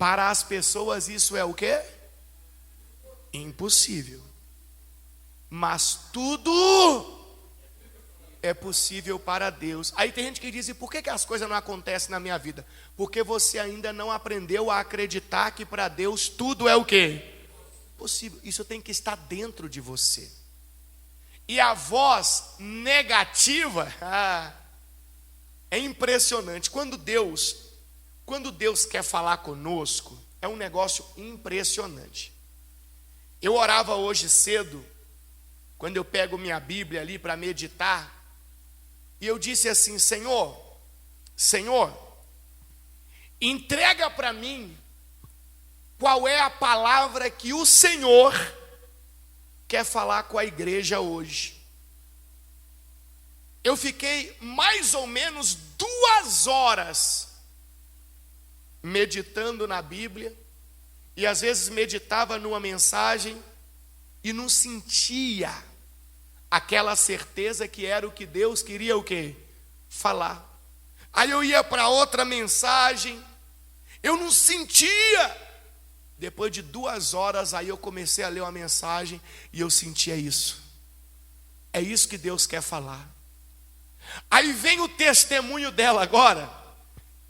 Para as pessoas isso é o quê? Impossível. Mas tudo é possível para Deus. Aí tem gente que diz: e por que as coisas não acontecem na minha vida? Porque você ainda não aprendeu a acreditar que para Deus tudo é o quê? Possível. Isso tem que estar dentro de você. E a voz negativa, é impressionante. Quando Deus quer falar conosco, é um negócio impressionante. Eu orava hoje cedo, quando eu pego minha Bíblia ali para meditar, e eu disse assim: Senhor, entrega para mim qual é a palavra que o Senhor quer falar com a igreja hoje. Eu fiquei mais ou menos 2 horas meditando na Bíblia, e às vezes meditava numa mensagem e não sentia aquela certeza que era o que Deus queria o quê? Falar. Aí eu ia para outra mensagem, eu não sentia. Depois de 2 horas, aí eu comecei a ler uma mensagem e eu sentia isso. É isso que Deus quer falar. Aí vem o testemunho dela agora,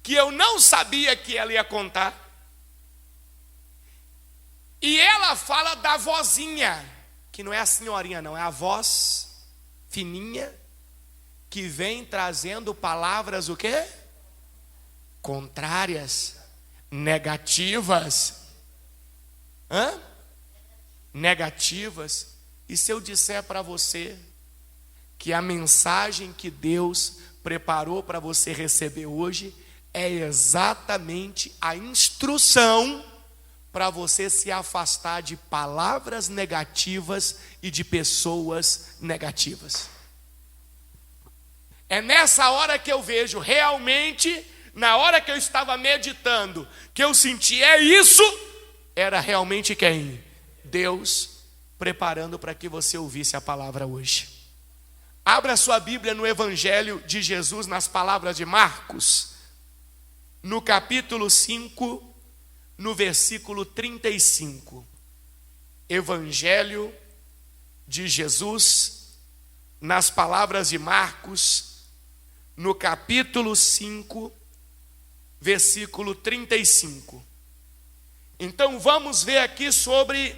que eu não sabia que ela ia contar. E ela fala da vozinha, que não é a senhorinha não, é a voz fininha, que vem trazendo palavras o quê? Contrárias, negativas. Negativas. E se eu disser para você que a mensagem que Deus preparou para você receber hoje é exatamente a instrução para você se afastar de palavras negativas e de pessoas negativas. É nessa hora que eu vejo realmente, na hora que eu estava meditando, que eu senti, é isso, era realmente quem? Deus preparando para que você ouvisse a palavra hoje. Abra sua Bíblia no Evangelho de Jesus, nas palavras de Marcos, no capítulo 5, no versículo 35. Evangelho de Jesus, nas palavras de Marcos, no capítulo 5, versículo 35. Então vamos ver aqui sobre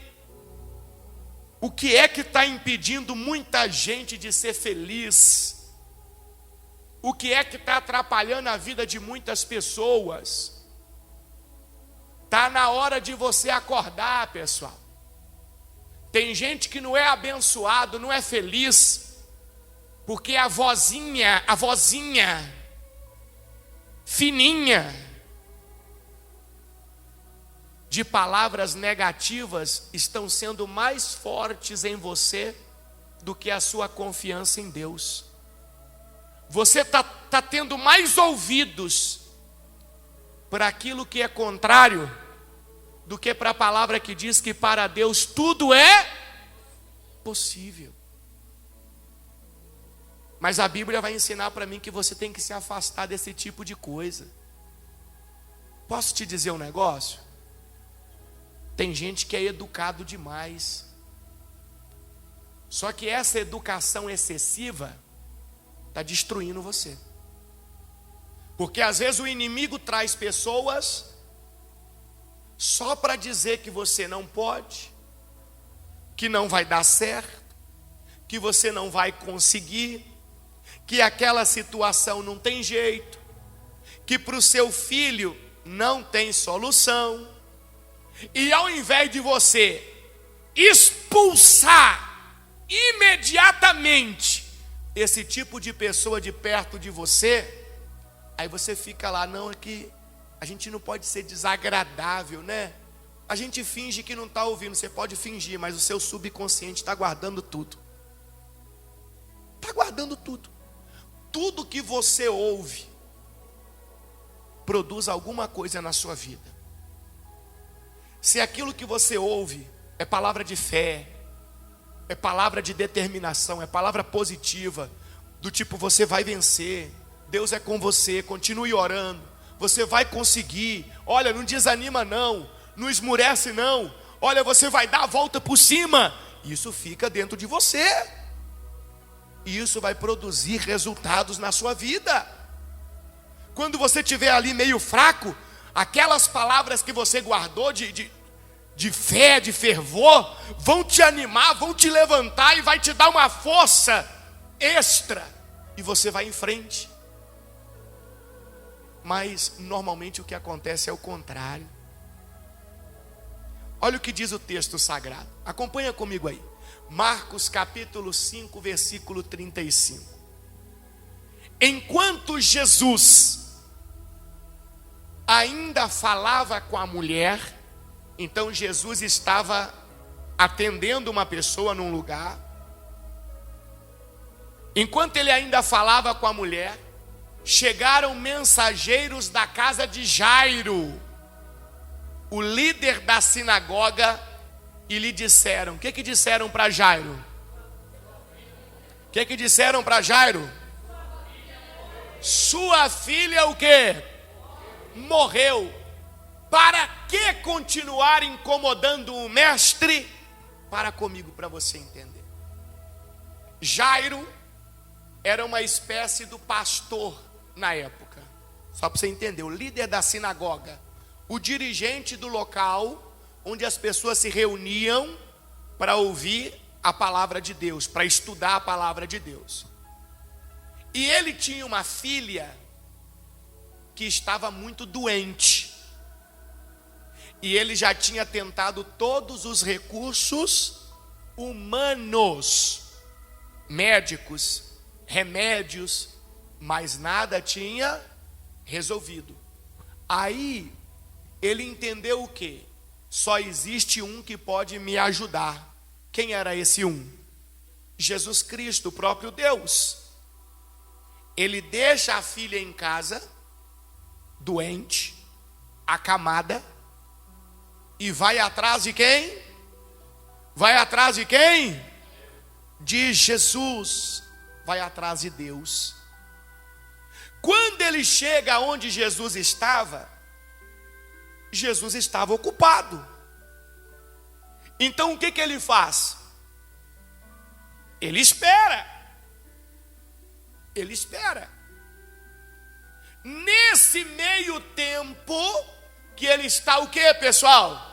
o que é que está impedindo muita gente de ser feliz. O que é que está atrapalhando a vida de muitas pessoas. Está na hora de você acordar, pessoal. Tem gente que não é abençoado, não é feliz, porque a vozinha fininha de palavras negativas estão sendo mais fortes em você do que a sua confiança em Deus. Você está tendo mais ouvidos para aquilo que é contrário do que para a palavra que diz que para Deus tudo é possível. Mas a Bíblia vai ensinar para mim que você tem que se afastar desse tipo de coisa. Posso te dizer um negócio? Tem gente que é educado demais. Só que essa educação excessiva está destruindo você. Porque às vezes o inimigo traz pessoas só para dizer que você não pode, que não vai dar certo, que você não vai conseguir, que aquela situação não tem jeito, que para o seu filho não tem solução. E ao invés de você expulsar imediatamente esse tipo de pessoa de perto de você, aí você fica lá: não, é que a gente não pode ser desagradável, né? A gente finge que não está ouvindo. Você pode fingir, mas o seu subconsciente está guardando tudo. Está guardando tudo. Tudo que você ouve produz alguma coisa na sua vida. Se aquilo que você ouve é palavra de fé, é palavra de determinação, é palavra positiva, do tipo você vai vencer, Deus é com você, continue orando, você vai conseguir. Olha, não desanima não, não esmurece não. Olha, você vai dar a volta por cima. Isso fica dentro de você. E isso vai produzir resultados na sua vida. Quando você estiver ali meio fraco, aquelas palavras que você guardou de fé, de fervor, vão te animar, vão te levantar e vai te dar uma força extra. E você vai em frente. Mas normalmente o que acontece é o contrário. Olha o que diz o texto sagrado. Acompanha comigo aí. Marcos capítulo 5, versículo 35. Enquanto Jesus ainda falava com a mulher, então Jesus estava atendendo uma pessoa num lugar. Enquanto ele ainda falava com a mulher, chegaram mensageiros da casa de Jairo, o líder da sinagoga, e lhe disseram. O que disseram para Jairo? O que disseram para Jairo? Sua filha o quê? Morreu. Para que continuar incomodando o mestre? Para comigo, para você entender. Jairo era uma espécie do pastor na época. Só para você entender, o líder da sinagoga, o dirigente do local onde as pessoas se reuniam para ouvir a palavra de Deus, para estudar a palavra de Deus. E ele tinha uma filha que estava muito doente. E ele já tinha tentado todos os recursos humanos, médicos, remédios, mas nada tinha resolvido. Aí ele entendeu o quê? Só existe um que pode me ajudar. Quem era esse um? Jesus Cristo, o próprio Deus. Ele deixa a filha em casa, doente, acamada, e vai atrás de quem? Vai atrás de quem? De Jesus. Vai atrás de Deus. Quando ele chega onde Jesus estava ocupado. Então o que ele faz? Ele espera. Ele espera. Nesse meio tempo que ele está o quê, pessoal?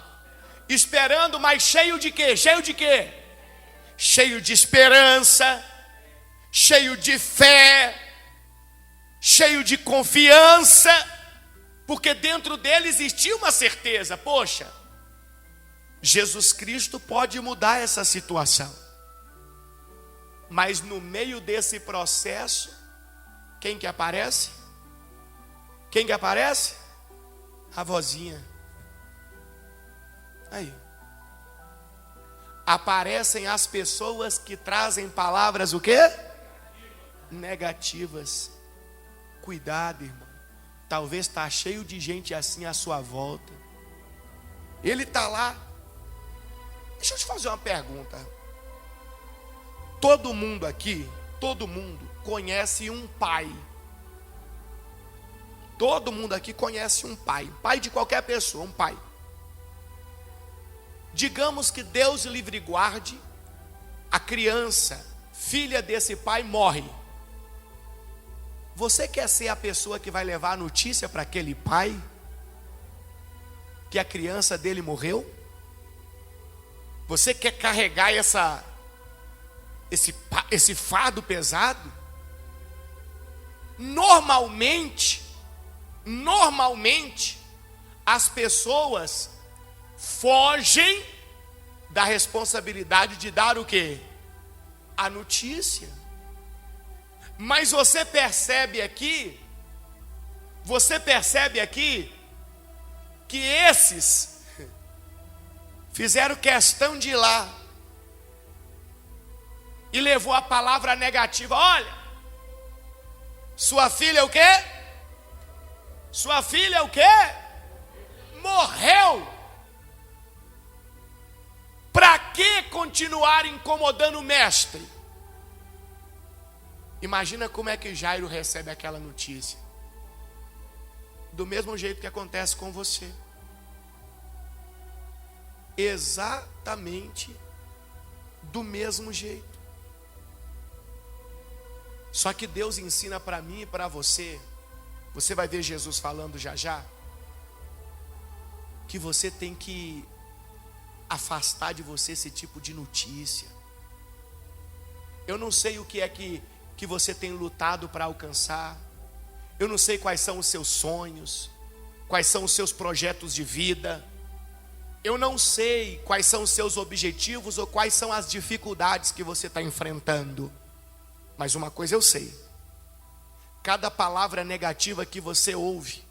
Esperando, mas cheio de quê? Cheio de quê? Cheio de esperança, cheio de fé, cheio de confiança, porque dentro dele existia uma certeza: poxa, Jesus Cristo pode mudar essa situação. Mas no meio desse processo, quem que aparece? Quem que aparece? A vozinha. Aí. Aparecem as pessoas que trazem palavras o quê? Negativas. Cuidado, irmão. Talvez está cheio de gente assim à sua volta. Ele está lá. Deixa eu te fazer uma pergunta. Todo mundo aqui, todo mundo conhece um pai. Todo mundo aqui conhece um pai. Pai de qualquer pessoa, um pai. Digamos que Deus livre e guarde, a criança, filha desse pai, morre. Você quer ser a pessoa que vai levar a notícia para aquele pai que a criança dele morreu? Você quer carregar esse fardo pesado? Normalmente, as pessoas fogem da responsabilidade de dar o quê? A notícia. Mas você percebe aqui que esses fizeram questão de ir lá e levou a palavra negativa. Olha, sua filha o quê? Sua filha o quê? Morreu. Para que continuar incomodando o mestre? Imagina como é que Jairo recebe aquela notícia. do mesmo jeito que acontece com você. Exatamente do mesmo jeito. Só que Deus ensina para mim e para você, você vai ver Jesus falando já já, que você tem que afastar de você esse tipo de notícia. Eu não sei o que é que você tem lutado para alcançar. Eu não sei quais são os seus sonhos, quais são os seus projetos de vida. Eu não sei quais são os seus objetivos ou quais são as dificuldades que você está enfrentando. Mas uma coisa eu sei: cada palavra negativa que você ouve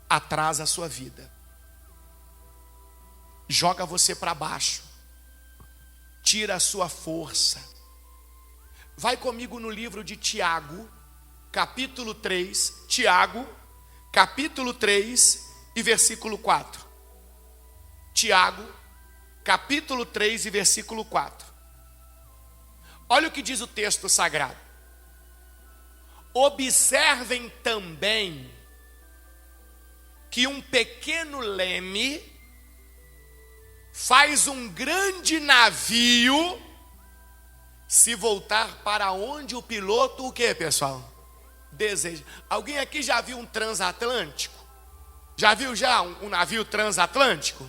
atrasa a sua vida, joga você para baixo, tira a sua força. Vai comigo no livro de Tiago, capítulo 3, Tiago, capítulo 3 e versículo 4. Tiago, capítulo 3 e versículo 4. Olha o que diz o texto sagrado. Observem também que um pequeno leme faz um grande navio se voltar para onde o piloto, o que, pessoal? Deseja. Alguém aqui já viu um transatlântico? Já viu um navio transatlântico?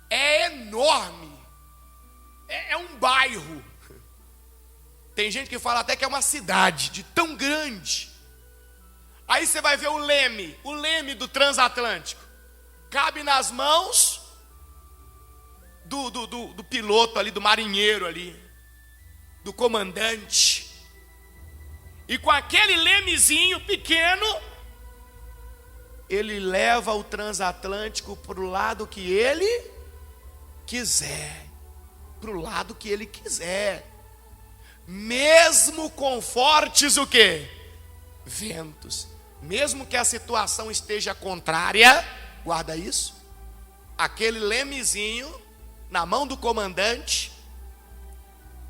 É enorme. É um bairro. Tem gente que fala até que é uma cidade, de tão grande. Aí você vai ver o leme do transatlântico. Cabe nas mãos do piloto ali, do marinheiro ali, do comandante. E com aquele lemezinho pequeno, ele leva o transatlântico para o lado que ele quiser. Para o lado que ele quiser. Mesmo com fortes o quê? Ventos. Mesmo que a situação esteja contrária, guarda isso. Aquele lemezinho na mão do comandante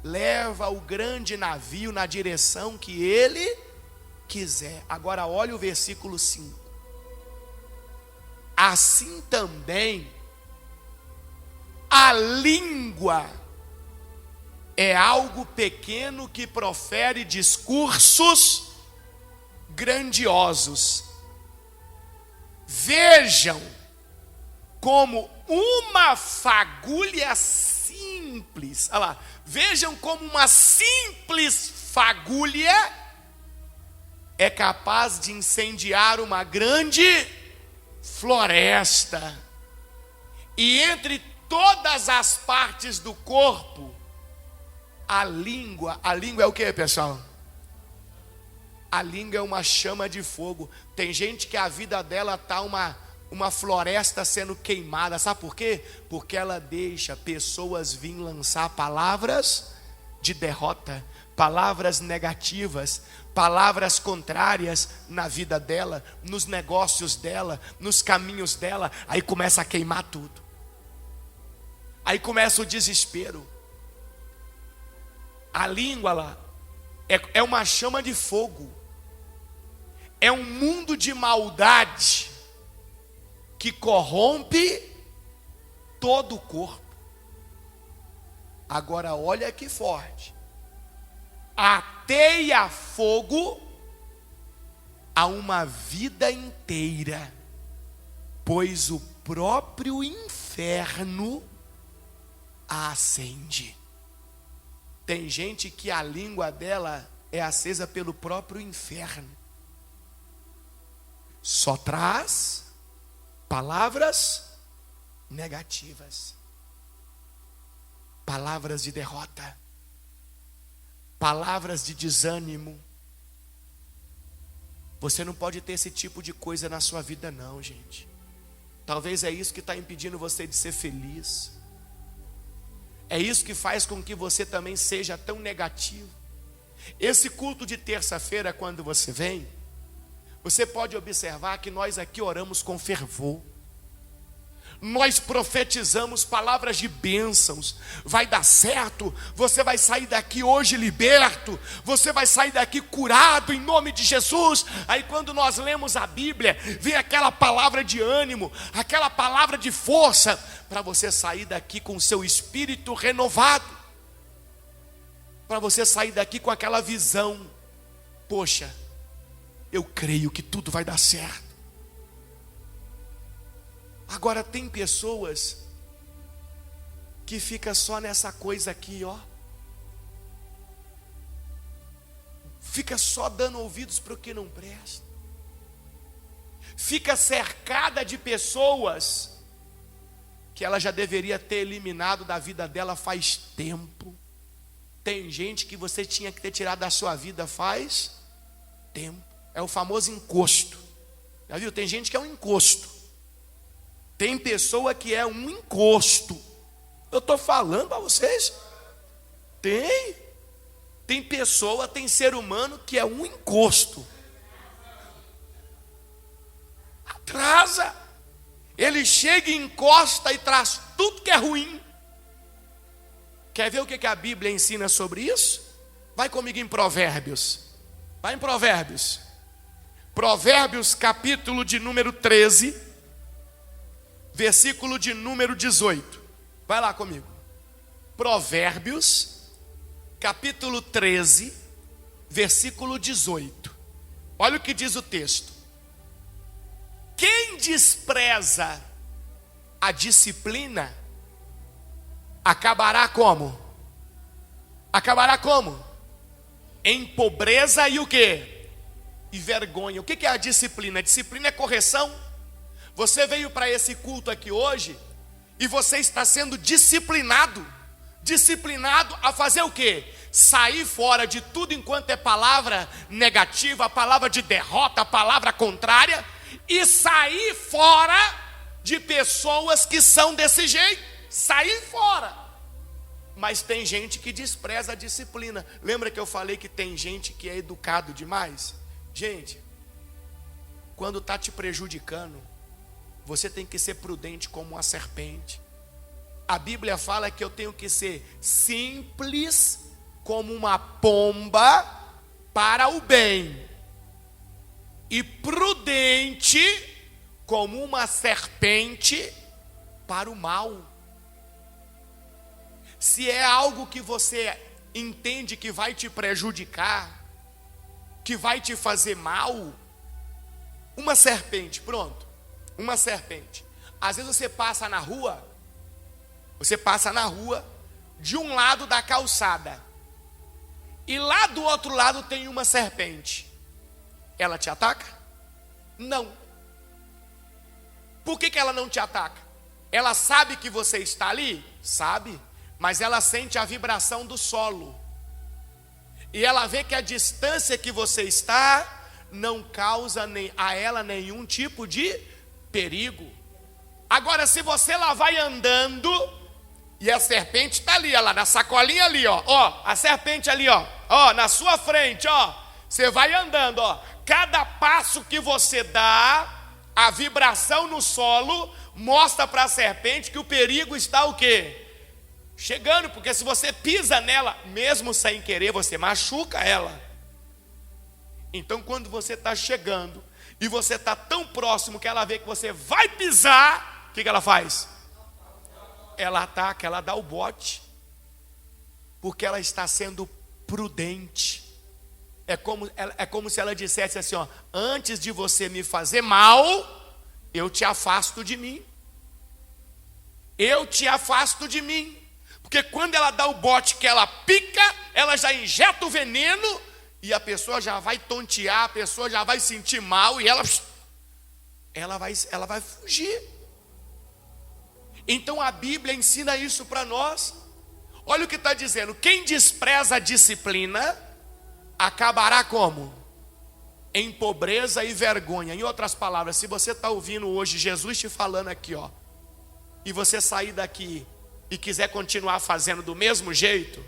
leva o grande navio na direção que ele quiser. Agora olha o versículo 5. Assim também a língua é algo pequeno que profere discursos grandiosos. Vejam como uma fagulha simples, olha lá, vejam como uma simples fagulha é capaz de incendiar uma grande floresta. E entre todas as partes do corpo, a língua é o que, pessoal? A língua é uma chama de fogo. Tem gente que a vida dela está uma floresta sendo queimada. Sabe por quê? Porque ela deixa pessoas vir lançar palavras de derrota, palavras negativas, palavras contrárias na vida dela, nos negócios dela, nos caminhos dela. Aí começa a queimar tudo. Aí começa o desespero. A língua lá é uma chama de fogo. É um mundo de maldade que corrompe todo o corpo. Agora olha que forte. Ateia fogo a uma vida inteira, pois o próprio inferno a acende. Tem gente que a língua dela é acesa pelo próprio inferno. Só traz palavras negativas, palavras de derrota, palavras de desânimo. Você não pode ter esse tipo de coisa na sua vida não, gente. Talvez é isso que está impedindo você de ser feliz. É isso que faz com que você também seja tão negativo. Esse culto de terça-feira, quando você vem, você pode observar que nós aqui oramos com fervor. Nós profetizamos palavras de bênçãos. Vai dar certo, você vai sair daqui hoje liberto, você vai sair daqui curado em nome de Jesus. Aí quando nós lemos a Bíblia, vem aquela palavra de ânimo, aquela palavra de força, para você sair daqui com o seu espírito renovado, para você sair daqui com aquela visão: poxa, eu creio que tudo vai dar certo. Agora tem pessoas que fica só nessa coisa aqui, ó. Fica só dando ouvidos para o que não presta. Fica cercada de pessoas que ela já deveria ter eliminado da vida dela faz tempo. Tem gente que você tinha que ter tirado da sua vida faz tempo. É o famoso encosto. Já viu? Tem gente que é um encosto. Tem pessoa que é um encosto. Eu estou falando para vocês. Tem pessoa, tem ser humano que é um encosto. Atrasa. Ele chega e encosta e traz tudo que é ruim. Quer ver o que a Bíblia ensina sobre isso? Vai comigo em Provérbios. Vai em Provérbios. Provérbios capítulo de número 13. Versículo de número 18. Vai lá comigo. Provérbios, capítulo 13, versículo 18. Olha o que diz o texto. Quem despreza a disciplina, acabará como? Acabará como? Em pobreza e o quê? E vergonha. O que é a disciplina? A disciplina é correção. Você veio para esse culto aqui hoje e você está sendo disciplinado a fazer o quê? Sair fora de tudo enquanto é palavra negativa, palavra de derrota, palavra contrária, e sair fora de pessoas que são desse jeito. Sair fora. Mas tem gente que despreza a disciplina. Lembra que eu falei que tem gente que é educado demais? Gente, quando está te prejudicando, você tem que ser prudente como uma serpente. A Bíblia fala que eu tenho que ser simples como uma pomba para o bem e prudente como uma serpente para o mal. Se é algo que você entende que vai te prejudicar, que vai te fazer mal, uma serpente, pronto. Uma serpente. Às vezes você passa na rua, de um lado da calçada, e lá do outro lado tem uma serpente. Ela te ataca? Não. Por que ela não te ataca? Ela sabe que você está ali? Sabe, mas ela sente a vibração do solo. E ela vê que a distância que você está não causa a ela nenhum tipo de perigo. Agora, se você lá vai andando e a serpente está ali, ó, lá na sacolinha ali, ó, a serpente ali, ó, na sua frente, ó, você vai andando, ó, cada passo que você dá, a vibração no solo mostra para a serpente que o perigo está o quê? Chegando, porque se você pisa nela, mesmo sem querer, você machuca ela. Então, quando você está chegando e você está tão próximo que ela vê que você vai pisar, o que ela faz? Ela ataca, ela dá o bote, porque ela está sendo prudente. É como se ela dissesse assim, ó, antes de você me fazer mal, eu te afasto de mim. Eu te afasto de mim. Porque quando ela dá o bote que ela pica, ela já injeta o veneno, e a pessoa já vai tontear, a pessoa já vai sentir mal, e ela vai fugir. Então a Bíblia ensina isso para nós. Olha o que está dizendo: quem despreza a disciplina, acabará como? Em pobreza e vergonha. Em outras palavras, se você está ouvindo hoje Jesus te falando aqui, ó, e você sair daqui e quiser continuar fazendo do mesmo jeito,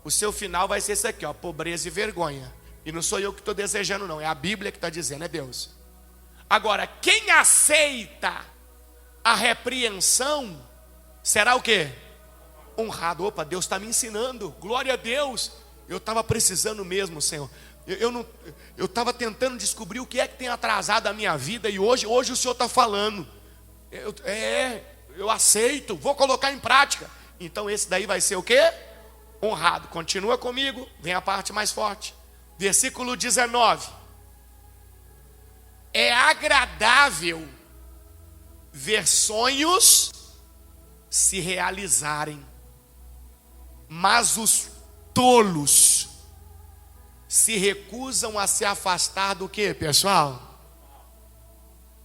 o seu final vai ser isso aqui, ó, pobreza e vergonha. E não sou eu que estou desejando, não, é a Bíblia que está dizendo, é Deus. Agora, quem aceita a repreensão será o quê? Honrado. Opa, Deus está me ensinando. Glória a Deus. Eu estava precisando mesmo, Senhor. Eu estava tentando descobrir o que é que tem atrasado a minha vida. E hoje o Senhor está falando. Eu aceito, vou colocar em prática. Então esse daí vai ser o quê? Honrado. Continua comigo, vem a parte mais forte. Versículo 19. É agradável ver sonhos se realizarem, mas os tolos se recusam a se afastar do que, pessoal?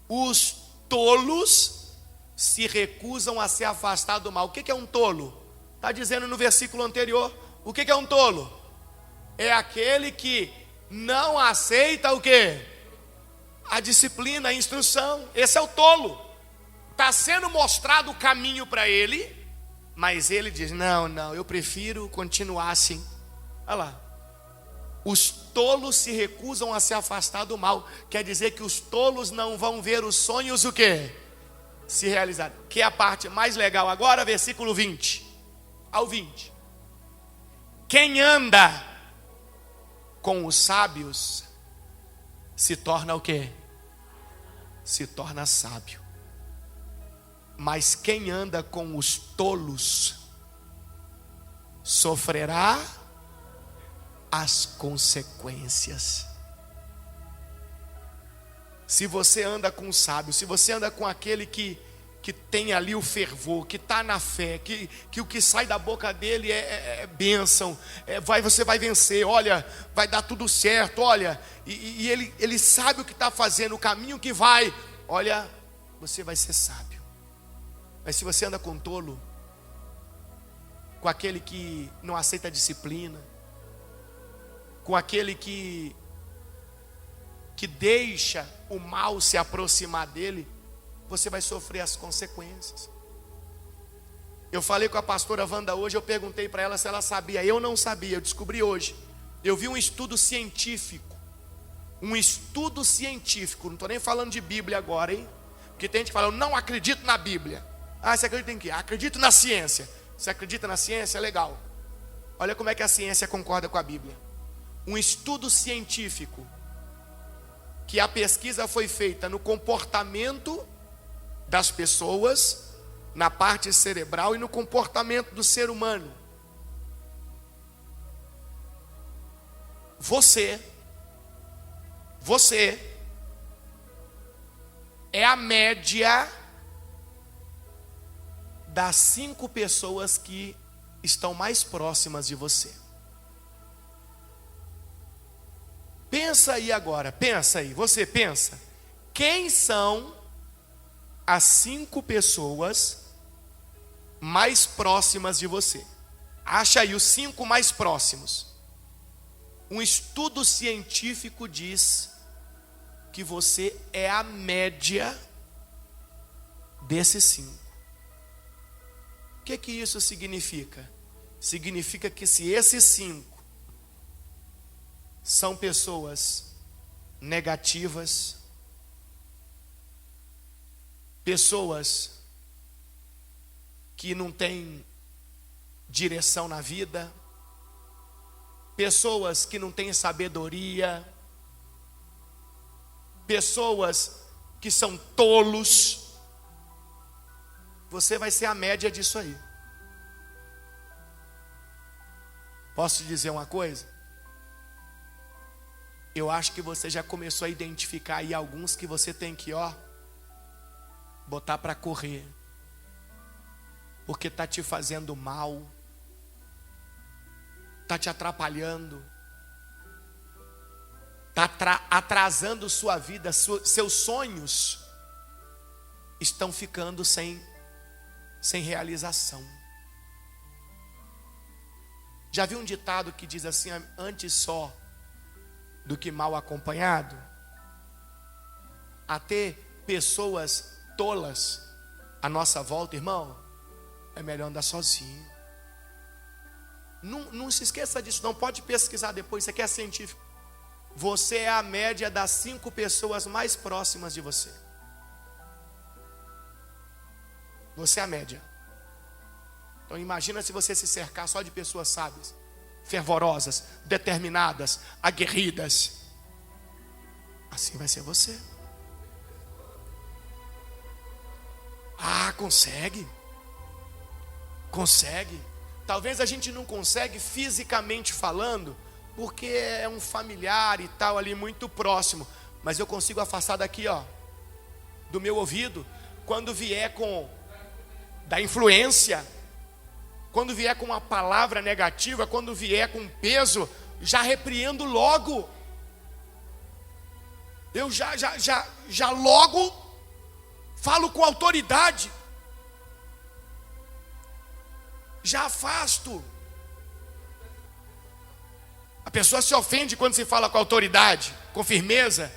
Os tolos se recusam a se afastar do mal. O que é um tolo? Está dizendo no versículo anterior. O que é um tolo? É aquele que não aceita o que? A disciplina, a instrução. Esse é o tolo. Está sendo mostrado o caminho para ele, mas ele diz, não, eu prefiro continuar assim. Olha lá. Os tolos se recusam a se afastar do mal. Quer dizer que os tolos não vão ver os sonhos o quê? Se realizar. Que é a parte mais legal agora, versículo 20 ao 20. Quem anda com os sábios se torna o quê? Se torna sábio. Mas quem anda com os tolos sofrerá as consequências. Se você anda com o sábio, se você anda com aquele que tem ali o fervor, que está na fé, que o que sai da boca dele é bênção, você vai vencer, olha, vai dar tudo certo, olha, e ele sabe o que está fazendo, o caminho que vai, olha, você vai ser sábio. Mas se você anda com tolo, com aquele que não aceita a disciplina, com aquele que deixa o mal se aproximar dele, você vai sofrer as consequências. Eu falei com a pastora Wanda hoje, eu perguntei para ela se ela sabia. Eu não sabia, eu descobri hoje. Eu vi um estudo científico. Não estou nem falando de Bíblia agora, hein? Porque tem gente que fala, eu não acredito na Bíblia. Você acredita em quê? Acredito na ciência. Você acredita na ciência? Legal. Olha como é que a ciência concorda com a Bíblia. Um estudo científico, que a pesquisa foi feita no comportamento das pessoas, na parte cerebral e no comportamento do ser humano. Você é a média das 5 pessoas que estão mais próximas de você. Pensa aí agora, você pensa. Quem são as 5 pessoas mais próximas de você? Acha aí os 5 mais próximos. Um estudo científico diz que você é a média desses 5. O que isso significa? Significa que se esses 5 são pessoas negativas, pessoas que não têm direção na vida, pessoas que não têm sabedoria, pessoas que são tolos, você vai ser a média disso aí. Posso te dizer uma coisa? Eu acho que você já começou a identificar aí alguns que você tem que, botar para correr. Porque está te fazendo mal, está te atrapalhando, está atrasando sua vida, seus sonhos estão ficando sem realização. Já viu um ditado que diz assim, antes só do que mal acompanhado? A ter pessoas tolas à nossa volta, irmão, é melhor andar sozinho. Não se esqueça disso, não pode pesquisar depois, isso aqui é científico. Você é a média das 5 pessoas mais próximas de você. Você é a média. Então imagina se você se cercar só de pessoas sábias, fervorosas, determinadas, aguerridas. Assim vai ser você. Ah, consegue. Consegue. Talvez a gente não consegue fisicamente falando, porque é um familiar e tal ali muito próximo. Mas eu consigo afastar daqui, ó, do meu ouvido, quando vier com da influência, quando vier com uma palavra negativa, quando vier com peso, já repreendo logo. Eu já logo falo com autoridade. Já afasto. A pessoa se ofende quando se fala com autoridade, com firmeza.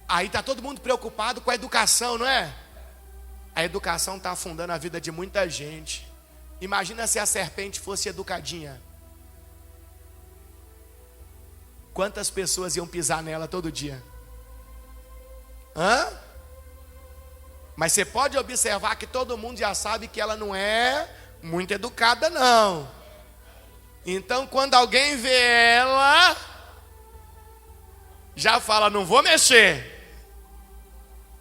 Aí está todo mundo preocupado com a educação, não é? A educação está afundando a vida de muita gente. Imagina se a serpente fosse educadinha. Quantas pessoas iam pisar nela todo dia? Hã? Mas você pode observar que todo mundo já sabe que ela não é muito educada, não. Então quando alguém vê ela, já fala, não vou mexer,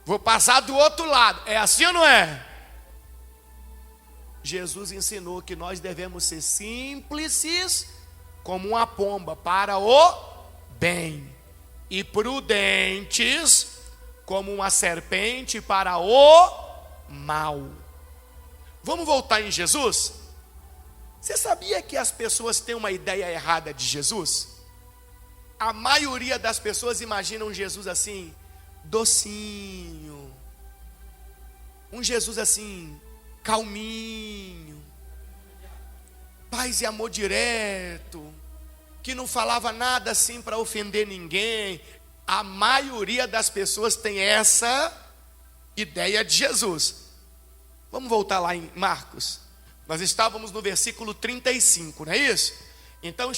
vou passar do outro lado. É assim ou não é? Jesus ensinou que nós devemos ser simples como uma pomba para o bem, e prudentes como uma serpente para o mal. Vamos voltar em Jesus? Você sabia que as pessoas têm uma ideia errada de Jesus? A maioria das pessoas imaginam Jesus assim, docinho, um Jesus assim, calminho, paz e amor direto, que não falava nada assim para ofender ninguém. A maioria das pessoas tem essa ideia de Jesus. Vamos voltar lá em Marcos. Nós estávamos no versículo 35, não é isso? Então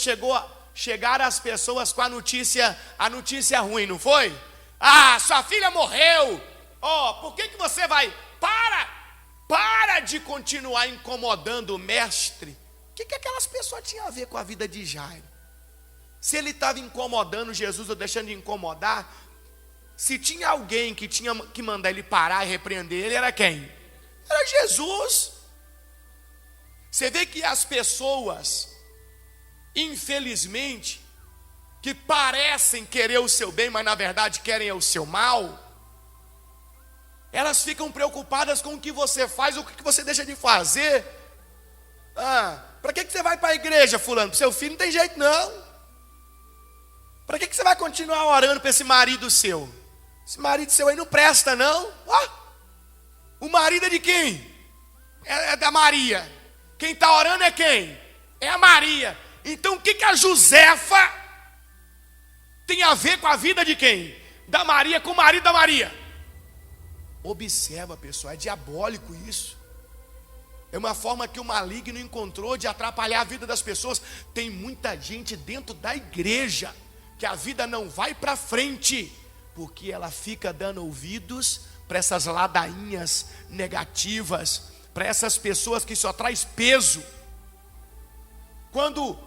chegaram as pessoas com a notícia ruim, não foi? Ah, sua filha morreu. Por que você vai? Para de continuar incomodando o mestre. O que aquelas pessoas tinham a ver com a vida de Jairo? Se ele estava incomodando Jesus ou deixando de incomodar, se tinha alguém que tinha que mandar ele parar e repreender ele, era quem? Era Jesus. Você vê que as pessoas, infelizmente, que parecem querer o seu bem, mas na verdade querem o seu mal, elas ficam preocupadas com o que você faz ou o que você deixa de fazer. Para que você vai para a igreja, fulano? Para seu filho não tem jeito não. Para que você vai continuar orando para esse marido seu? Esse marido seu aí não presta não. O marido é de quem? É da Maria. Quem está orando é quem? É a Maria. Então o que a Josefa tem a ver com a vida de quem? Da Maria com o marido da Maria. Observa, pessoal, é diabólico isso. É uma forma que o maligno encontrou de atrapalhar a vida das pessoas. Tem muita gente dentro da igreja que a vida não vai para frente, porque ela fica dando ouvidos para essas ladainhas negativas, para essas pessoas que só traz peso. Quando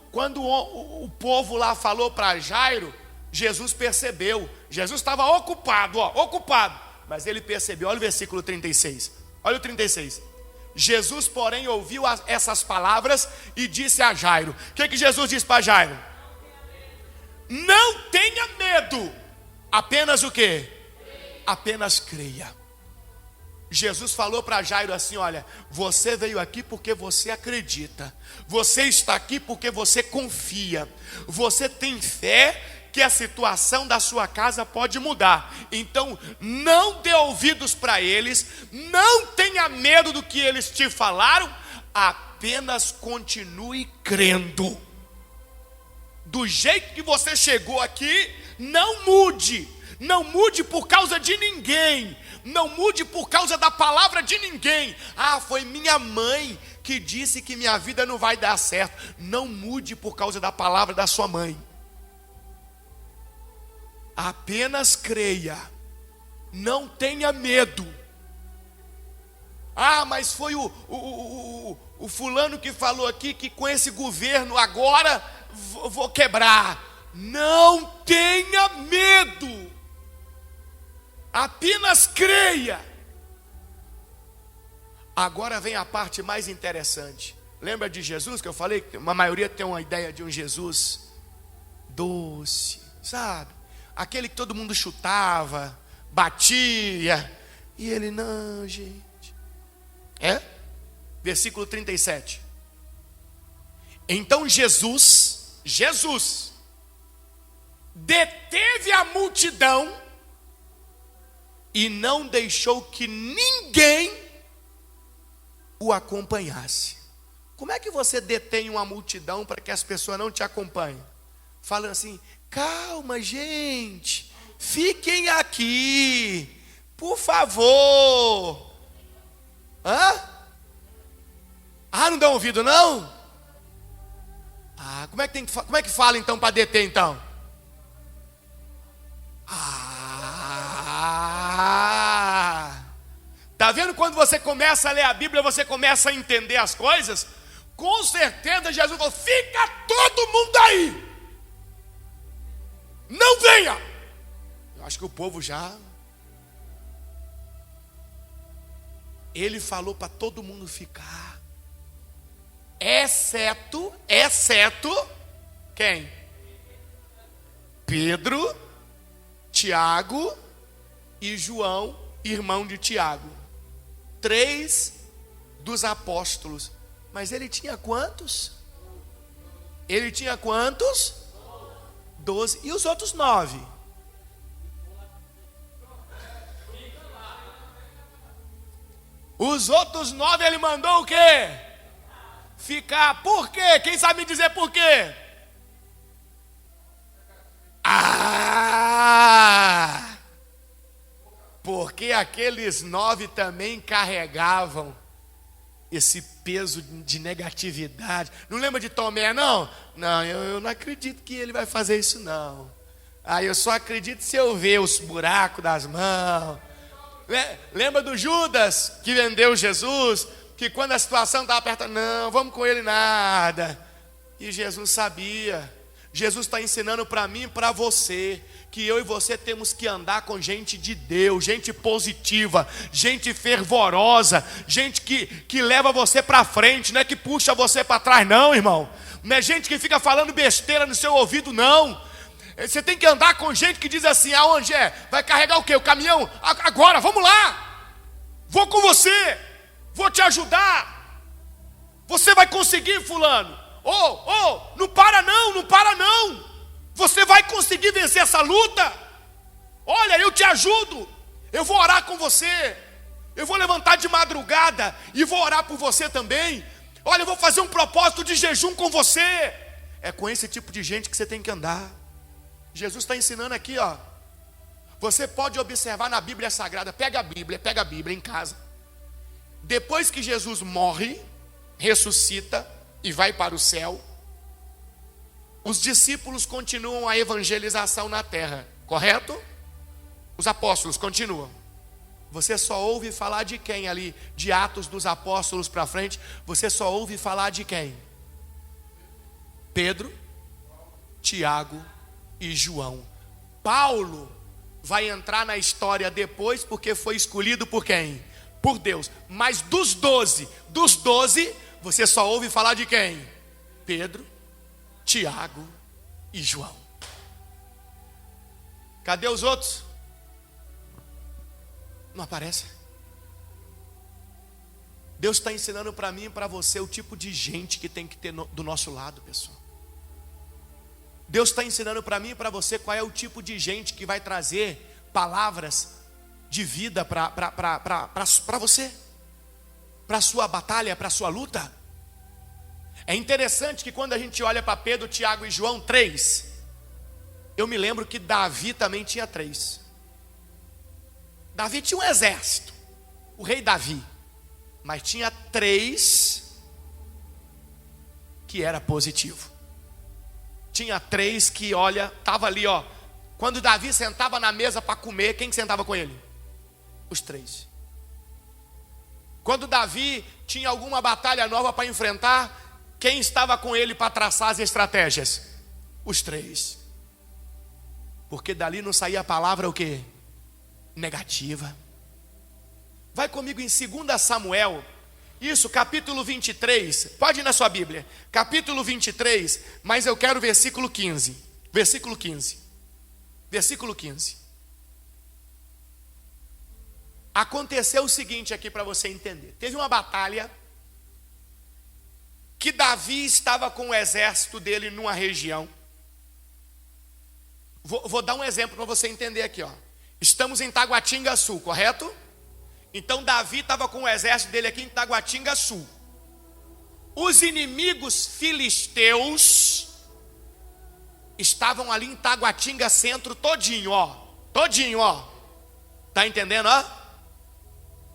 o povo lá falou para Jairo, Jesus percebeu. Jesus estava ocupado, mas ele percebeu. Olha o versículo 36. Olha o 36. Jesus, porém, ouviu essas palavras e disse a Jairo. O que Jesus disse para Jairo? Não tenha medo, apenas o quê? Apenas creia. Jesus falou para Jairo assim, olha, você veio aqui porque você acredita, você está aqui porque você confia, você tem fé que a situação da sua casa pode mudar. Então não dê ouvidos para eles, não tenha medo do que eles te falaram, apenas continue crendo. Do jeito que você chegou aqui, não mude por causa de ninguém, não mude por causa da palavra de ninguém. Foi minha mãe que disse que minha vida não vai dar certo. Não mude por causa da palavra da sua mãe. Apenas creia, Não tenha medo. Ah, mas foi o fulano que falou aqui que com esse governo agora vou quebrar. Não tenha medo. Apenas creia. Agora vem a parte mais interessante. Lembra de Jesus que eu falei? A maioria tem uma ideia de um Jesus doce, sabe? Aquele que todo mundo chutava, batia. E ele, não, gente. Versículo 37. Então Jesus deteve a multidão e não deixou que ninguém o acompanhasse. Como é que você detém uma multidão para que as pessoas não te acompanhem? Falando assim, calma gente, fiquem aqui, por favor. Não dão ouvido não? Como é que fala então para deter então? Tá vendo quando você começa a ler a Bíblia, você começa a entender as coisas? Com certeza Jesus falou, fica todo mundo aí. Não venha. Eu acho que o povo já... Ele falou para todo mundo ficar. Exceto quem? Pedro, Tiago e João, irmão de Tiago. 3 dos apóstolos. Mas ele tinha quantos? 12. E os outros 9? Os outros 9 ele mandou o quê? Ficar. Por quê? Quem sabe me dizer por quê? Porque aqueles 9 também carregavam esse peso de negatividade. Não lembra de Tomé, não? Não, eu não acredito que ele vai fazer isso, não. Eu só acredito se eu ver os buracos das mãos. Lembra do Judas que vendeu Jesus? Que quando a situação estava apertada, não, vamos com ele nada. E Jesus sabia. Jesus está ensinando para mim e para você que eu e você temos que andar com gente de Deus, gente positiva, gente fervorosa, gente que leva você para frente, não é que puxa você para trás não, irmão. Não é gente que fica falando besteira no seu ouvido não. Você tem que andar com gente que diz assim, aonde é? Vai carregar o quê? O caminhão? Agora, vamos lá. Vou com você. Vou te ajudar. Você vai conseguir, fulano. Não para não. Você vai conseguir vencer essa luta. Olha, eu te ajudo. Eu vou orar com você. Eu vou levantar de madrugada e vou orar por você também. Olha, eu vou fazer um propósito de jejum com você. É com esse tipo de gente que você tem que andar. Jesus está ensinando aqui, ó. Você pode observar na Bíblia Sagrada. Pega a Bíblia em casa. Depois que Jesus morre, ressuscita e vai para o céu, os discípulos continuam a evangelização na terra, correto? Os apóstolos continuam. Você só ouve falar de quem ali? De Atos dos Apóstolos para frente, você só ouve falar de quem? Pedro, Tiago e João. Paulo vai entrar na história depois, porque foi escolhido por quem? Por Deus. Mas dos 12, você só ouve falar de quem? Pedro, Tiago e João. Cadê os outros? Não aparece. Deus está ensinando para mim e para você o tipo de gente que tem que ter do nosso lado, pessoal. Deus está ensinando para mim e para você qual é o tipo de gente que vai trazer palavras de vida para você, para a sua batalha, para a sua luta. É interessante que quando a gente olha para Pedro, Tiago e João 3, eu me lembro que Davi também tinha 3. Davi tinha um exército, o rei Davi, mas tinha 3 que era positivo. Tinha 3 que, olha, estava ali, ó. Quando Davi sentava na mesa para comer, quem que sentava com ele? Os três. Quando Davi tinha alguma batalha nova para enfrentar, quem estava com ele para traçar as estratégias? Os três. Porque dali não saía a palavra o quê? Negativa. Vai comigo em 2 Samuel, isso, capítulo 23, pode ir na sua Bíblia, capítulo 23, mas eu quero versículo 15, versículo 15, versículo 15. Aconteceu o seguinte aqui para você entender, teve uma batalha, que Davi estava com o exército dele numa região, vou dar um exemplo para você entender aqui, ó. Estamos em Taguatinga Sul, correto? Então Davi estava com o exército dele aqui em Taguatinga Sul. Os inimigos filisteus estavam ali em Taguatinga Centro todinho, ó. Todinho, ó. Tá entendendo, ó?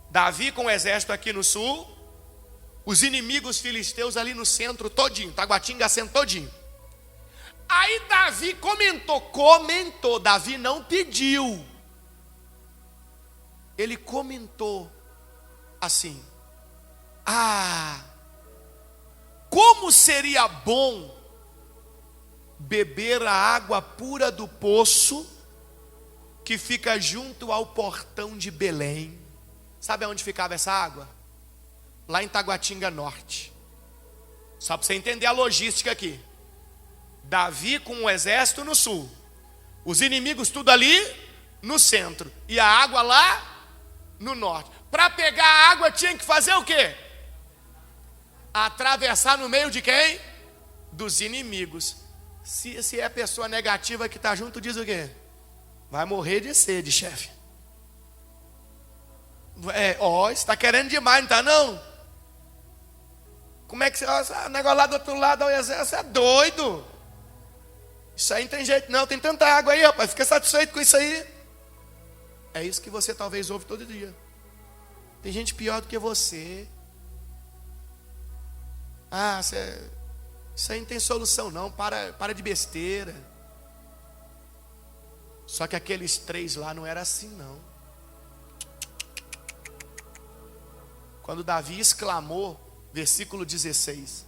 Davi com o exército aqui no sul, os inimigos filisteus ali no centro todinho, Taguatinga Centro todinho. Aí Davi comentou, Davi não pediu. Ele comentou assim: como seria bom beber a água pura do poço que fica junto ao portão de Belém. Sabe onde ficava essa água? Lá em Taguatinga Norte. Só para você entender a logística aqui. Davi com o exército no sul, os inimigos tudo ali no centro, e a água lá no norte. Para pegar a água tinha que fazer o quê? Atravessar no meio de quem? Dos inimigos. Se é pessoa negativa que está junto, diz o quê? Vai morrer de sede, chefe. Você está querendo demais, não está não? Como é que você... O negócio lá do outro lado, você é doido. Isso aí não tem jeito não, tem tanta água aí, rapaz, fica satisfeito com isso aí. É isso que você talvez ouve todo dia. Tem gente pior do que você. Isso aí não tem solução não, para de besteira. Só que aqueles três lá não era assim não. Quando Davi exclamou, versículo 16: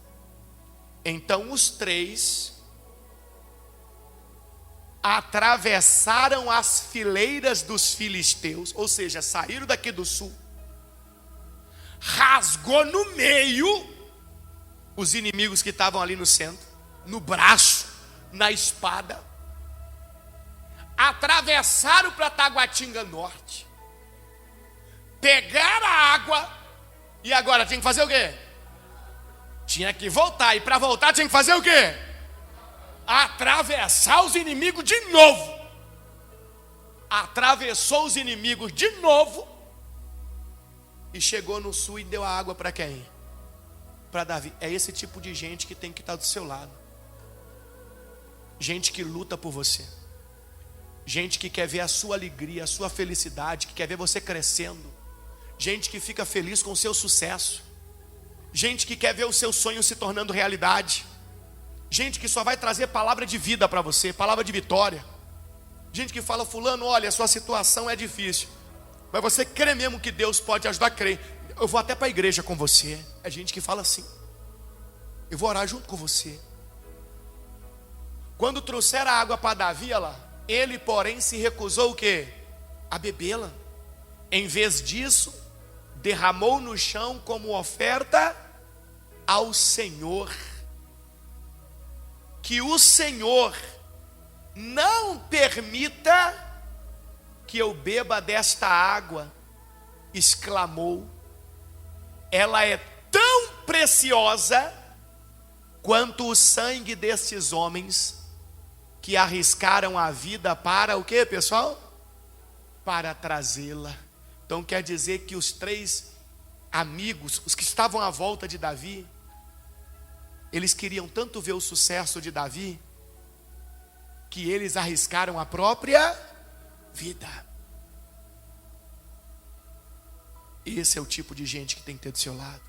então os três atravessaram as fileiras dos filisteus, ou seja, saíram daqui do sul, rasgou no meio os inimigos que estavam ali no centro, no braço, na espada, atravessaram para Taguatinga Norte, pegaram a água, e agora tinha que fazer o quê? Tinha que voltar, e para voltar tinha que fazer o quê? Atravessar os inimigos de novo. Atravessou os inimigos de novo e chegou no sul e deu a água para quem? Para Davi. É esse tipo de gente que tem que estar do seu lado. Gente que luta por você. Gente que quer ver a sua alegria, a sua felicidade, que quer ver você crescendo. Gente que fica feliz com o seu sucesso. Gente que quer ver o seu sonho se tornando realidade. Gente que só vai trazer palavra de vida para você, palavra de vitória. Gente que fala: fulano, olha, a sua situação é difícil, mas você crê mesmo que Deus pode ajudar a crer? Eu vou até para a igreja com você. É gente que fala assim: eu vou orar junto com você. Quando trouxeram a água para Davi, ele porém se recusou o quê? A bebê-la. Em vez disso, derramou no chão como oferta ao Senhor. Que o Senhor não permita que eu beba desta água, exclamou. Ela é tão preciosa quanto o sangue desses homens que arriscaram a vida para o quê, pessoal? Para trazê-la. Então quer dizer que os três amigos, os que estavam à volta de Davi, eles queriam tanto ver o sucesso de Davi, que eles arriscaram a própria vida. Esse é o tipo de gente que tem que ter do seu lado.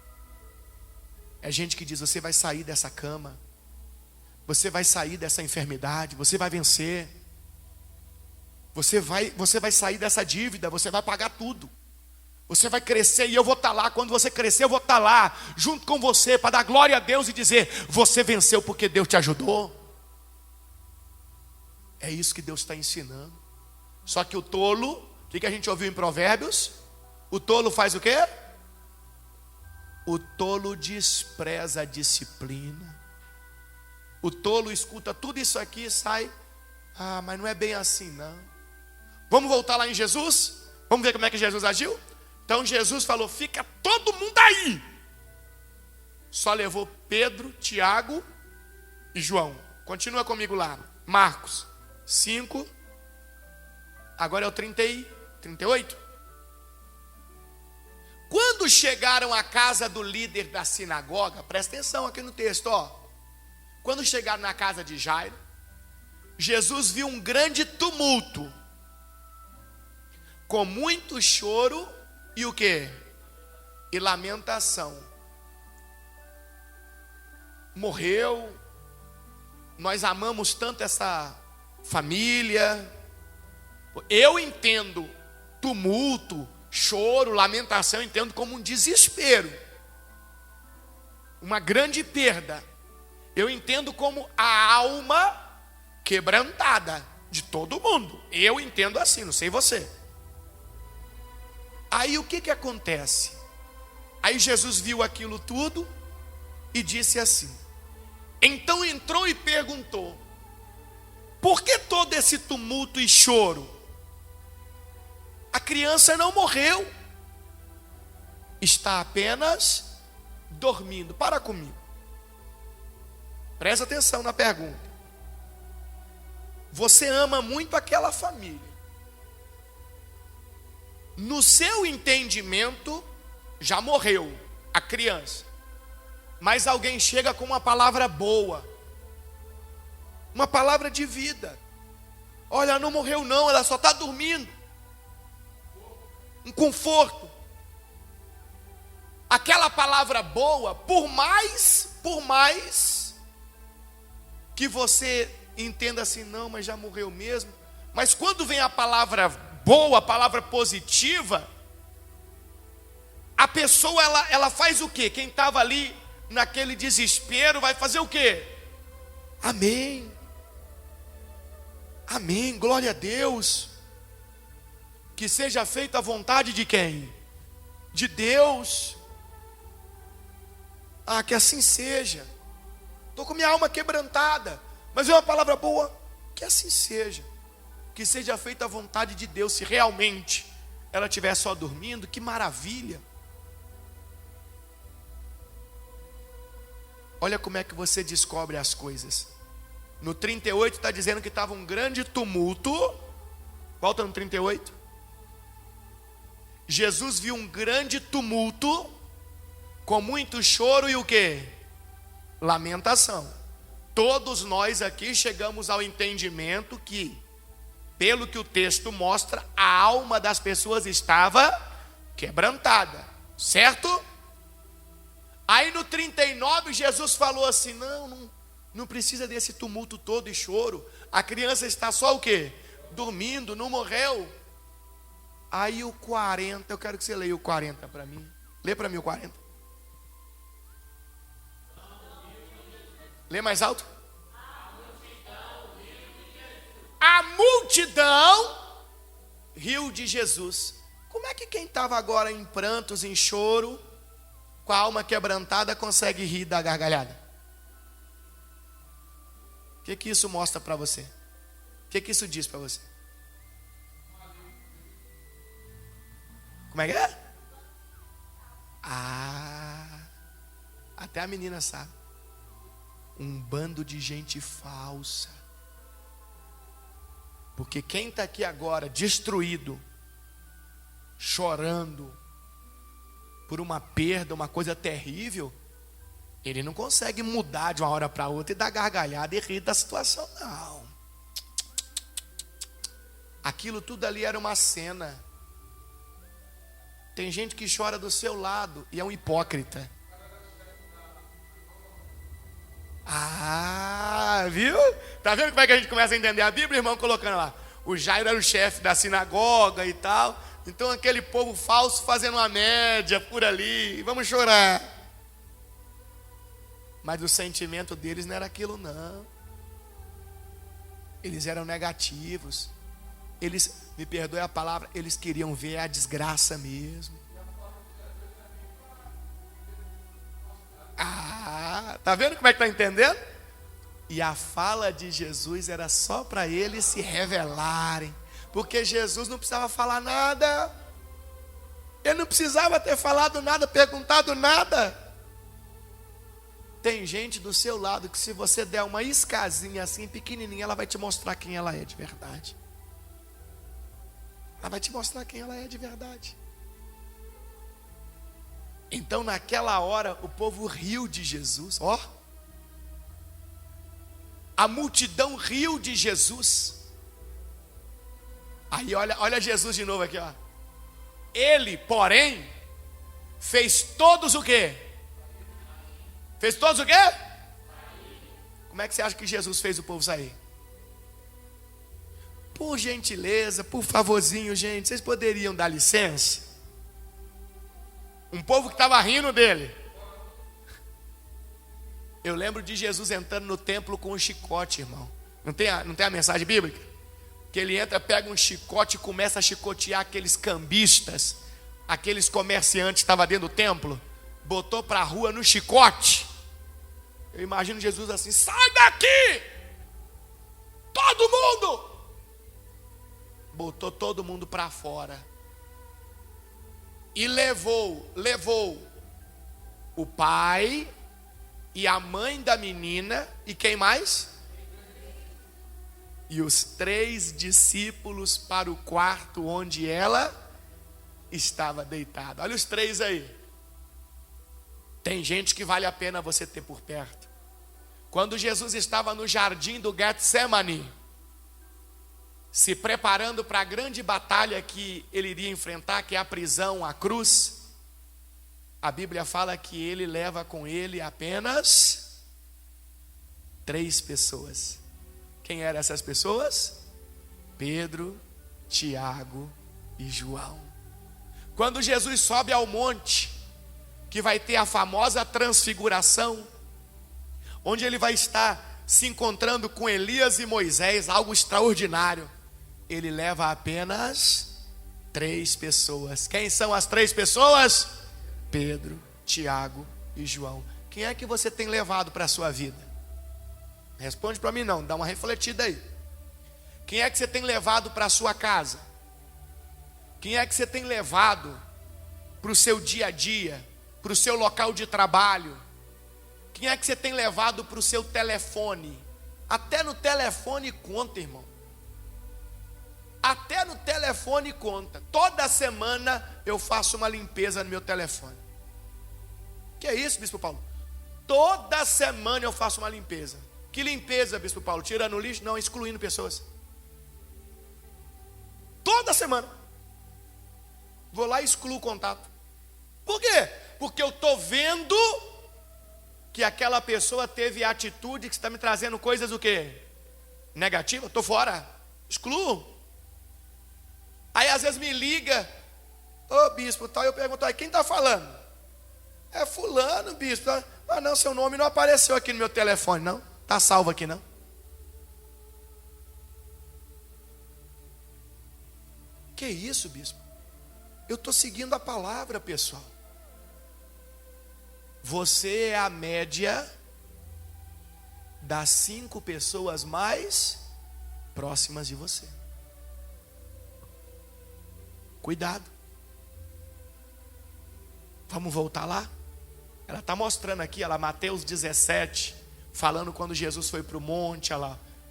É gente que diz: você vai sair dessa cama, você vai sair dessa enfermidade, você vai vencer, você vai sair dessa dívida, você vai pagar tudo. Você vai crescer e eu vou estar lá. Quando você crescer, eu vou estar lá, junto com você, para dar glória a Deus e dizer: você venceu porque Deus te ajudou. É isso que Deus está ensinando. Só que o tolo, o que a gente ouviu em Provérbios? O tolo faz o quê? O tolo despreza a disciplina. O tolo escuta tudo isso aqui e sai: ah, mas não é bem assim não. Vamos voltar lá em Jesus? Vamos ver como é que Jesus agiu? Então Jesus falou: fica todo mundo aí. Só levou Pedro, Tiago e João. Continua comigo lá. Marcos 5. Agora é o 38. Quando chegaram à casa do líder da sinagoga, presta atenção aqui no texto, ó. Quando chegaram na casa de Jairo, Jesus viu um grande tumulto, com muito choro e o quê? E lamentação. Morreu. Nós amamos tanto essa família. Eu entendo tumulto, choro, lamentação, eu entendo como um desespero, uma grande perda. Eu entendo como a alma quebrantada de todo mundo. Eu entendo assim, não sei você. Aí o que acontece? Aí Jesus viu aquilo tudo e disse assim. Então entrou e perguntou: por que todo esse tumulto e choro? A criança não morreu, está apenas dormindo. Para comigo. Presta atenção na pergunta. Você ama muito aquela família. No seu entendimento, já morreu a criança. Mas alguém chega com uma palavra boa, uma palavra de vida. Olha, ela não morreu não, ela só está dormindo. Um conforto. Aquela palavra boa, por mais que você entenda assim, não, mas já morreu mesmo. Mas quando vem a palavra boa, a palavra positiva, a pessoa ela faz o quê? Quem estava ali naquele desespero vai fazer o quê? Amém. Amém, glória a Deus. Que seja feita a vontade de quem? De Deus. Ah, que assim seja. Estou com minha alma quebrantada, mas é uma palavra boa. Que assim seja. Que seja feita a vontade de Deus. Se realmente ela estiver só dormindo, que maravilha. Olha como é que você descobre as coisas. No 38 está dizendo que estava um grande tumulto. Volta no 38. Jesus viu um grande tumulto, com muito choro e o quê? Lamentação. Todos nós aqui chegamos ao entendimento que, pelo que o texto mostra, a alma das pessoas estava quebrantada, certo? Aí no 39 Jesus falou assim: não precisa desse tumulto todo e choro. A criança está só o quê? Dormindo, não morreu. Aí o 40, eu quero que você leia o 40 para mim. Lê para mim o 40. Lê mais alto. A multidão riu de Jesus. Como é que quem estava agora em prantos, em choro, com a alma quebrantada, consegue rir da gargalhada? O que isso mostra para você? O que isso diz para você? Como é que é? Ah, até a menina sabe. Um bando de gente falsa. Porque quem está aqui agora destruído, chorando por uma perda, uma coisa terrível, ele não consegue mudar de uma hora para outra e dar gargalhada e rir da situação, não. Aquilo tudo ali era uma cena. Tem gente que chora do seu lado e é um hipócrita. Ah, viu? Tá vendo como é que a gente começa a entender a Bíblia, irmão? Colocando lá. O Jairo era o chefe da sinagoga e tal. Então aquele povo falso fazendo uma média por ali, vamos chorar. Mas o sentimento deles não era aquilo não. Eles eram negativos. Eles, me perdoe a palavra, eles queriam ver a desgraça mesmo. Tá vendo como é que está entendendo? E a fala de Jesus era só para eles se revelarem. Porque Jesus não precisava falar nada. Ele não precisava ter falado nada, perguntado nada. Tem gente do seu lado que se você der uma iscazinha assim, pequenininha, ela vai te mostrar quem ela é de verdade. Ela vai te mostrar quem ela é de verdade. Então naquela hora o povo riu de Jesus. Ó, a multidão riu de Jesus. Aí olha Jesus de novo aqui, ó. Ele, porém, fez todos o quê? Fez todos o quê? Como é que você acha que Jesus fez o povo sair? Por gentileza, por favorzinho, gente, vocês poderiam dar licença? Um povo que estava rindo dele. Eu lembro de Jesus entrando no templo com um chicote, irmão. Não tem a mensagem bíblica? Que ele entra, pega um chicote e começa a chicotear aqueles cambistas, aqueles comerciantes que estavam dentro do templo. Botou para a rua no chicote. Eu imagino Jesus assim: sai daqui! Todo mundo! Botou todo mundo para fora. E levou o pai e a mãe da menina, e quem mais? E os 3 discípulos para o quarto onde ela estava deitada. Olha os 3 aí. Tem gente que vale a pena você ter por perto. Quando Jesus estava no jardim do Getsemane, se preparando para a grande batalha que ele iria enfrentar, que é a prisão, a cruz, a Bíblia fala que ele leva com ele apenas 3 pessoas. Quem eram essas pessoas? Pedro, Tiago e João. Quando Jesus sobe ao monte, que vai ter a famosa transfiguração, onde ele vai estar se encontrando com Elias e Moisés, algo extraordinário, ele leva apenas 3 pessoas. Quem são as 3 pessoas? Pedro, Tiago e João. Quem é que você tem levado para a sua vida? Responde para mim não, dá uma refletida aí. Quem é que você tem levado para a sua casa? Quem é que você tem levado para o seu dia a dia, para o seu local de trabalho? Quem é que você tem levado para o seu telefone? Até no telefone conta, irmão. Até no telefone conta. Toda semana eu faço uma limpeza no meu telefone. Que é isso, Bispo Paulo? Toda semana eu faço uma limpeza. Que limpeza, Bispo Paulo? Tirando o lixo? Não, excluindo pessoas. Toda semana. Vou lá e excluo o contato. Por quê? Porque eu estou vendo que aquela pessoa teve atitude que está me trazendo coisas o quê? Negativa. Estou fora. Excluo. Aí às vezes me liga: ô bispo, tal, eu pergunto: aí quem está falando? É fulano, bispo. Ah não, seu nome não apareceu aqui no meu telefone, não. Está salvo aqui, não. Que isso, bispo? Eu estou seguindo a palavra, pessoal. Você é a média das 5 pessoas mais próximas de você. Cuidado. Vamos voltar lá? Ela está mostrando aqui, Mateus 17, falando quando Jesus foi para o monte,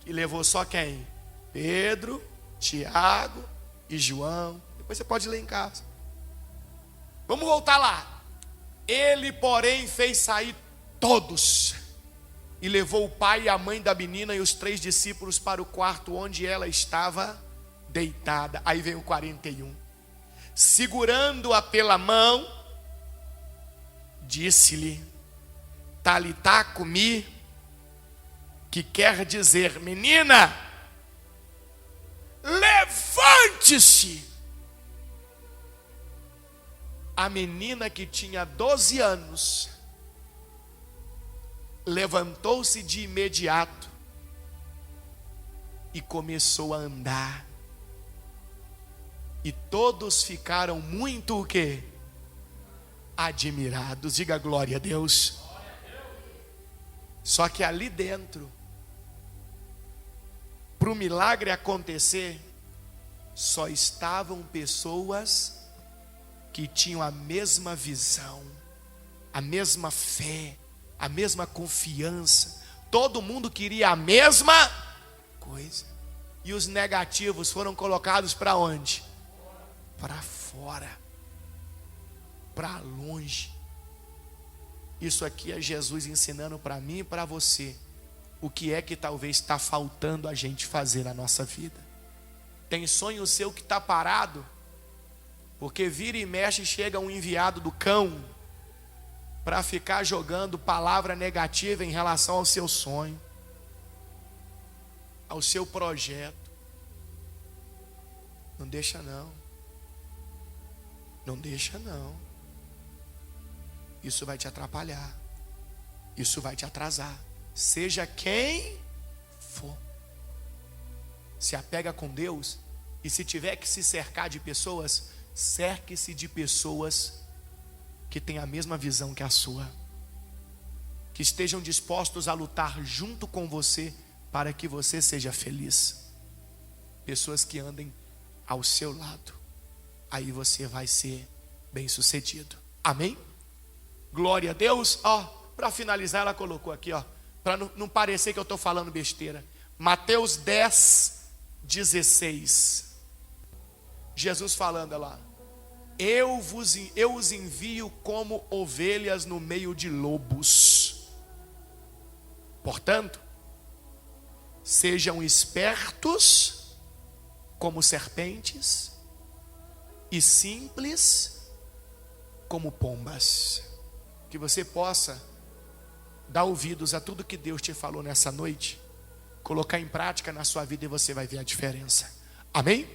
e levou só quem? Pedro, Tiago e João. Depois você pode ler em casa. Vamos voltar lá. Ele, porém, fez sair todos e levou o pai e a mãe da menina e os 3 discípulos para o quarto onde ela estava deitada. Aí vem o 41. Segurando-a pela mão, disse-lhe: Talitá cumi, que quer dizer: menina, levante-se. A menina que tinha 12 anos levantou-se de imediato e começou a andar. E todos ficaram muito o quê? Admirados. Diga glória a Deus. Só que ali dentro, para o milagre acontecer, só estavam pessoas que tinham a mesma visão, a mesma fé, a mesma confiança. Todo mundo queria a mesma coisa. E os negativos foram colocados para onde? Para fora, para longe. Isso aqui é Jesus ensinando para mim e para você o que é que talvez está faltando a gente fazer na nossa vida. Tem sonho seu que está parado, porque vira e mexe chega um enviado do cão para ficar jogando palavra negativa em relação ao seu sonho, ao seu projeto. Não deixa não. Não deixa não. Isso vai te atrapalhar. Isso vai te atrasar. Seja quem for. Se apega com Deus. E se tiver que se cercar de pessoas, cerque-se de pessoas que têm a mesma visão que a sua, que estejam dispostos a lutar junto com você para que você seja feliz. Pessoas que andem ao seu lado. Aí você vai ser bem-sucedido. Amém? Glória a Deus. Para finalizar, ela colocou aqui, para não parecer que eu estou falando besteira. Mateus 10, 16. Jesus falando lá: eu os envio como ovelhas no meio de lobos. Portanto, sejam espertos como serpentes e simples como pombas. Que você possa dar ouvidos a tudo que Deus te falou nessa noite, colocar em prática na sua vida e você vai ver a diferença. Amém?